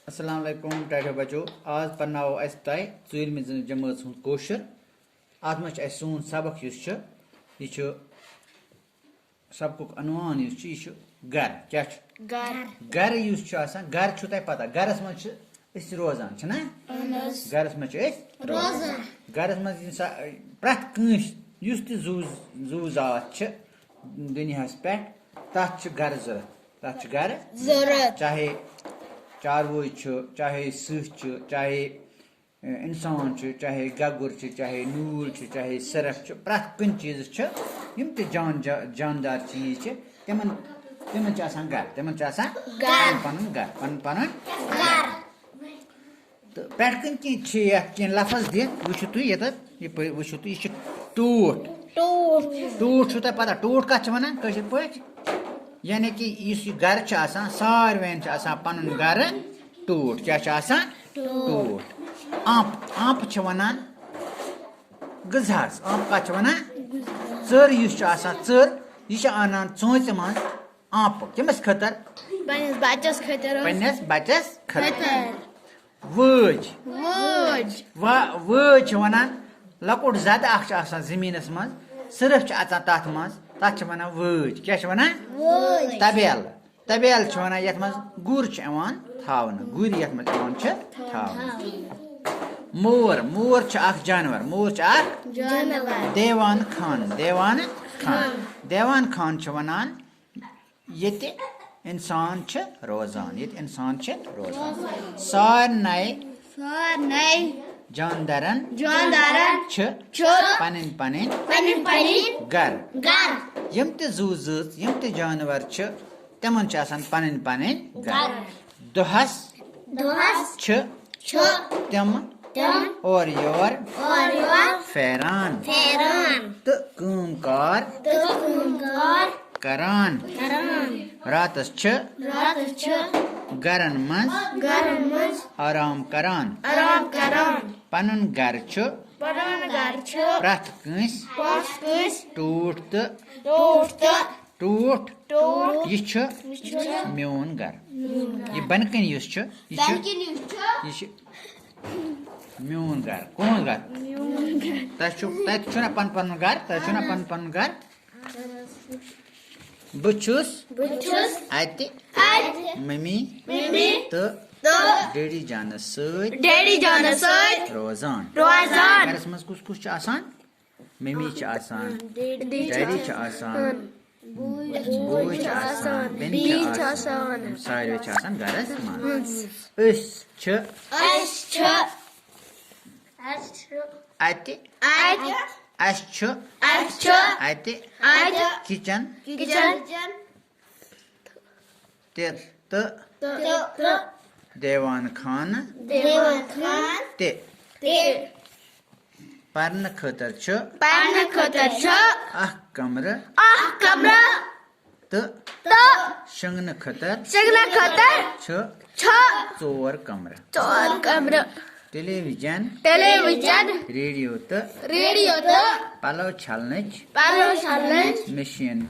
अस्सलाम वालेकुम टाइटो बच्चों आज पढ़नाओ अस तय ज़ूरमि जमात सुन कोशर अत मज सोन सबक यह सबक अनवान यह गर क्या गर गर तय पता गरस मज रोजान गरस मज गरस मज प्रत कस जू जात दुनिया पे तथ गर जरूरत चाहे चारवोई चाहे सह चाहे इंसान चाहे गगुर चाहे नूल चाहे सरफ प्रत कुन चीज जानदार चीज तिमन गर तिमन पन गर तो पे कह लफज दिख वो तुम यह टूट टूट तह पता टूट कत वन पे यानी कि इस गर सारवेन पन गर टूट क्या टूट आंप वनान गजहस आंप कत वनान चर यह आनान चोच मज आंप कमिस खतर बच्चस खतर वज वनान लकुट जद जमीनस मज सिर्फ तथ मज तथ वन वज क्या तबेल तबेल वन ये गुर गुर ये मोर मोर जानवर मोर देवान खान देवान खान वनान ये इंसान रोजान सारनय जानदारन पन गर यम जू यम जानवर तिमन पन गर दुहस तिम और योर फेरान तो कार करान रातस गरन मज आराम करान पनुन गर प्रत कस टूट यह मोन गर यह बनकन मोन गर कौन गर तथा पन गर पन गर बुछुस मम्मी तो डैडी जानस रोजान गरस मज कुछ मम्मी डैडी बूई सारे गरस मज किचन देवान खान पर्न खतर कमर तो शंगन खतर चोर कमर टेलीविजन रेडियो तो पलो छलन मशीन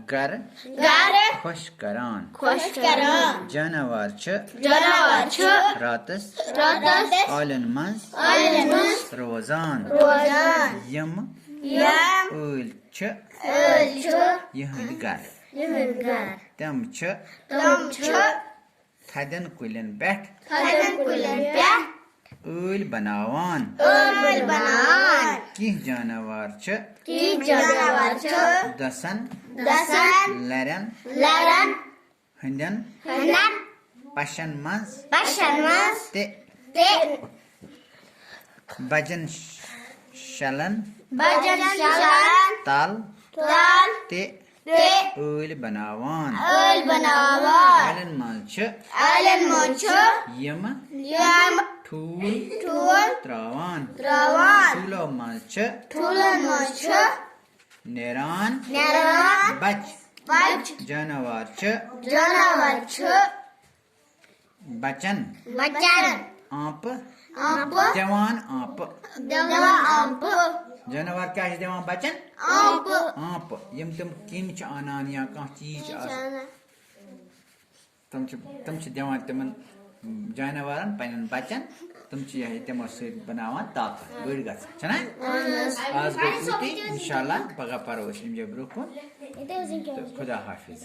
गर खुश करान जानवर रातस आलन मज रोजान यम यहद गर तम थदन कुलन पे ऊल बनावान कि जानवर दसन लरन हंदन पशन मज बजन शलन ताल ऊल बनावान आलन मज यम ठूल त्रावान ठूलो मज नेरान बच जानवर बचन आंप जवान आंप जानवर क्या दिवान बच्चन आंप यम तुम किन अनान या कह चीज तुम दिवान तिमन जानवरन पन्न बच्चन तुम तमो सत बनावान ताकत बड़ गना आज गई इंशाल्लाह पगह परो ब्रो खुदा हाफिज।